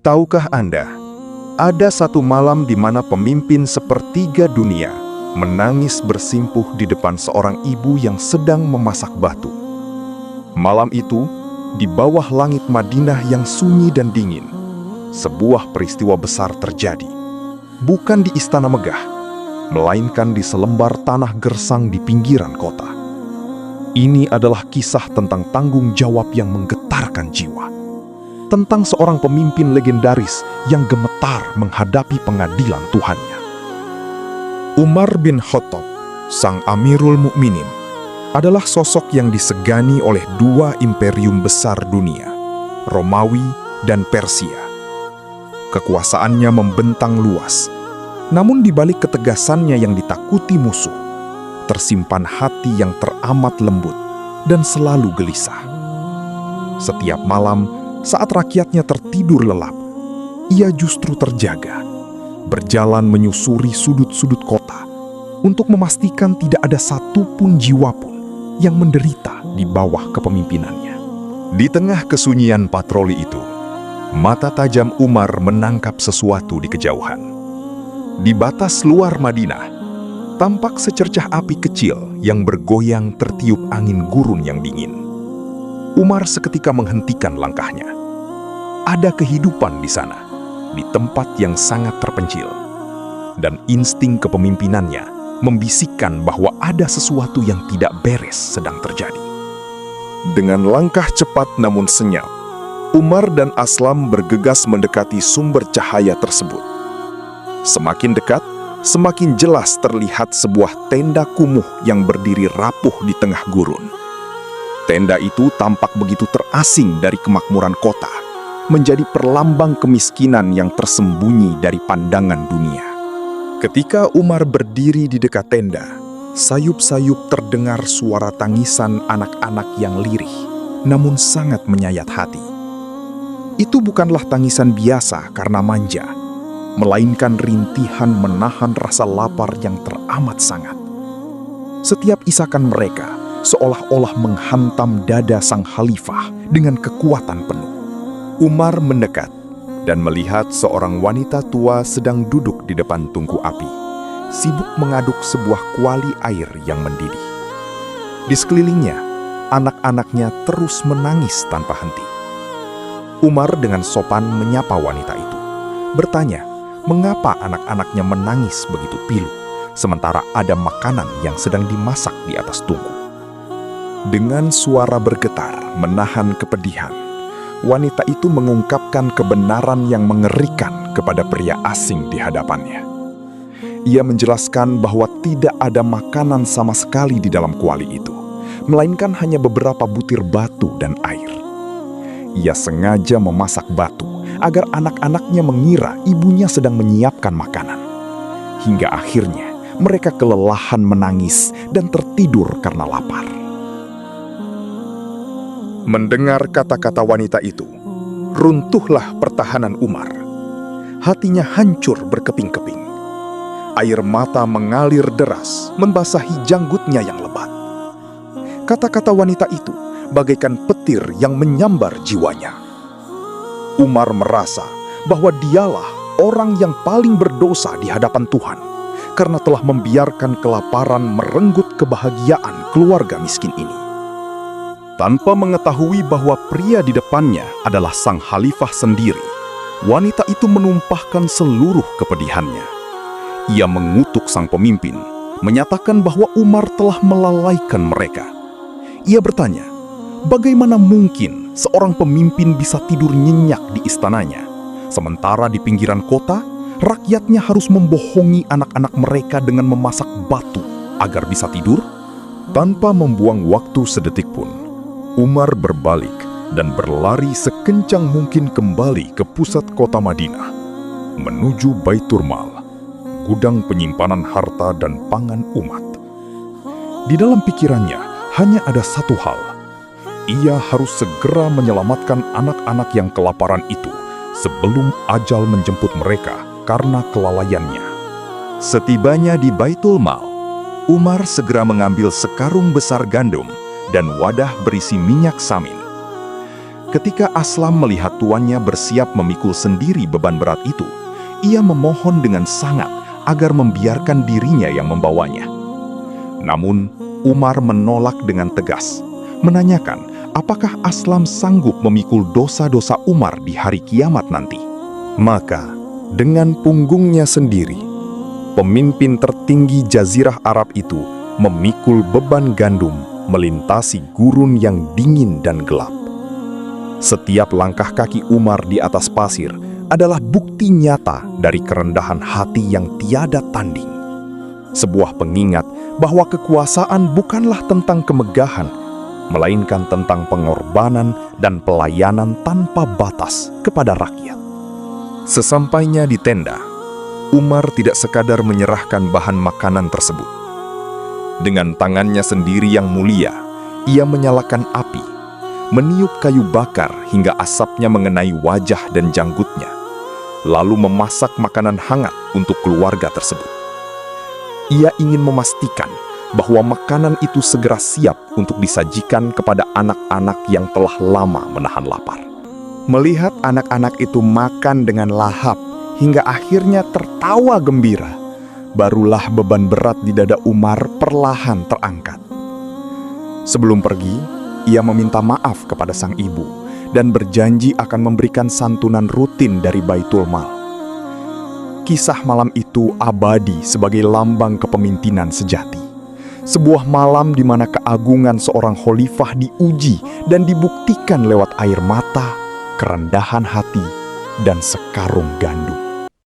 Tahukah Anda, ada satu malam di mana pemimpin sepertiga dunia menangis bersimpuh di depan seorang ibu yang sedang memasak batu. Malam itu, di bawah langit Madinah yang sunyi dan dingin, sebuah peristiwa besar terjadi. Bukan di istana megah, melainkan di selembar tanah gersang di pinggiran kota. Ini adalah kisah tentang tanggung jawab yang menggetarkan jiwa. Tentang seorang pemimpin legendaris yang gemetar menghadapi pengadilan Tuhannya. Umar bin Khattab, sang Amirul Mukminin, adalah sosok yang disegani oleh dua imperium besar dunia, Romawi dan Persia. Kekuasaannya membentang luas, namun di balik ketegasannya yang ditakuti musuh, tersimpan hati yang teramat lembut dan selalu gelisah. Setiap malam, saat rakyatnya tertidur lelap, ia justru terjaga, berjalan menyusuri sudut-sudut kota untuk memastikan tidak ada satupun jiwa pun yang menderita di bawah kepemimpinannya. Di tengah kesunyian patroli itu, mata tajam Umar menangkap sesuatu di kejauhan. Di batas luar Madinah, tampak secercah api kecil yang bergoyang tertiup angin gurun yang dingin. Umar seketika menghentikan langkahnya. Ada kehidupan di sana, di tempat yang sangat terpencil. Dan insting kepemimpinannya membisikkan bahwa ada sesuatu yang tidak beres sedang terjadi. Dengan langkah cepat namun senyap, Umar dan Aslam bergegas mendekati sumber cahaya tersebut. Semakin dekat, semakin jelas terlihat sebuah tenda kumuh yang berdiri rapuh di tengah gurun. Tenda itu tampak begitu terasing dari kemakmuran kota, menjadi perlambang kemiskinan yang tersembunyi dari pandangan dunia. Ketika Umar berdiri di dekat tenda, sayup-sayup terdengar suara tangisan anak-anak yang lirih, namun sangat menyayat hati. Itu bukanlah tangisan biasa karena manja, melainkan rintihan menahan rasa lapar yang teramat sangat. Setiap isakan mereka seolah-olah menghantam dada sang khalifah dengan kekuatan penuh. Umar mendekat dan melihat seorang wanita tua sedang duduk di depan tungku api, sibuk mengaduk sebuah kuali air yang mendidih. Di sekelilingnya, anak-anaknya terus menangis tanpa henti. Umar dengan sopan menyapa wanita itu, bertanya mengapa anak-anaknya menangis begitu pilu, sementara ada makanan yang sedang dimasak di atas tungku. Dengan suara bergetar, menahan kepedihan, wanita itu mengungkapkan kebenaran yang mengerikan kepada pria asing di hadapannya. Ia menjelaskan bahwa tidak ada makanan sama sekali di dalam kuali itu, melainkan hanya beberapa butir batu dan air. Ia sengaja memasak batu agar anak-anaknya mengira ibunya sedang menyiapkan makanan. Hingga akhirnya mereka kelelahan menangis dan tertidur karena lapar. Mendengar kata-kata wanita itu, runtuhlah pertahanan Umar. Hatinya hancur berkeping-keping. Air mata mengalir deras, membasahi janggutnya yang lebat. Kata-kata wanita itu bagaikan petir yang menyambar jiwanya. Umar merasa bahwa dialah orang yang paling berdosa di hadapan Tuhan, karena telah membiarkan kelaparan merenggut kebahagiaan keluarga miskin ini. Tanpa mengetahui bahwa pria di depannya adalah sang khalifah sendiri, wanita itu menumpahkan seluruh kepedihannya. Ia mengutuk sang pemimpin, menyatakan bahwa Umar telah melalaikan mereka. Ia bertanya, bagaimana mungkin seorang pemimpin bisa tidur nyenyak di istananya, sementara di pinggiran kota, rakyatnya harus membohongi anak-anak mereka dengan memasak batu agar bisa tidur? Tanpa membuang waktu sedetik pun, Umar berbalik dan berlari sekencang mungkin kembali ke pusat kota Madinah, menuju Baitul Mal, gudang penyimpanan harta dan pangan umat. Di dalam pikirannya hanya ada satu hal. Ia harus segera menyelamatkan anak-anak yang kelaparan itu sebelum ajal menjemput mereka karena kelalaiannya. Setibanya di Baitul Mal, Umar segera mengambil sekarung besar gandum dan wadah berisi minyak samin. Ketika Aslam melihat tuannya bersiap memikul sendiri beban berat itu, ia memohon dengan sangat agar membiarkan dirinya yang membawanya. Namun, Umar menolak dengan tegas, menanyakan apakah Aslam sanggup memikul dosa-dosa Umar di hari kiamat nanti. Maka, dengan punggungnya sendiri, pemimpin tertinggi Jazirah Arab itu memikul beban gandum melintasi gurun yang dingin dan gelap. Setiap langkah kaki Umar di atas pasir adalah bukti nyata dari kerendahan hati yang tiada tanding. Sebuah pengingat bahwa kekuasaan bukanlah tentang kemegahan, melainkan tentang pengorbanan dan pelayanan tanpa batas kepada rakyat. Sesampainya di tenda, Umar tidak sekadar menyerahkan bahan makanan tersebut. Dengan tangannya sendiri yang mulia, ia menyalakan api, meniup kayu bakar hingga asapnya mengenai wajah dan janggutnya, lalu memasak makanan hangat untuk keluarga tersebut. Ia ingin memastikan bahwa makanan itu segera siap untuk disajikan kepada anak-anak yang telah lama menahan lapar. Melihat anak-anak itu makan dengan lahap hingga akhirnya tertawa gembira, barulah beban berat di dada Umar perlahan terangkat. Sebelum pergi, ia meminta maaf kepada sang ibu dan berjanji akan memberikan santunan rutin dari Baitul Mal. Kisah malam itu abadi sebagai lambang kepemimpinan sejati. Sebuah malam di mana keagungan seorang khalifah diuji dan dibuktikan lewat air mata, kerendahan hati, dan sekarung gandum.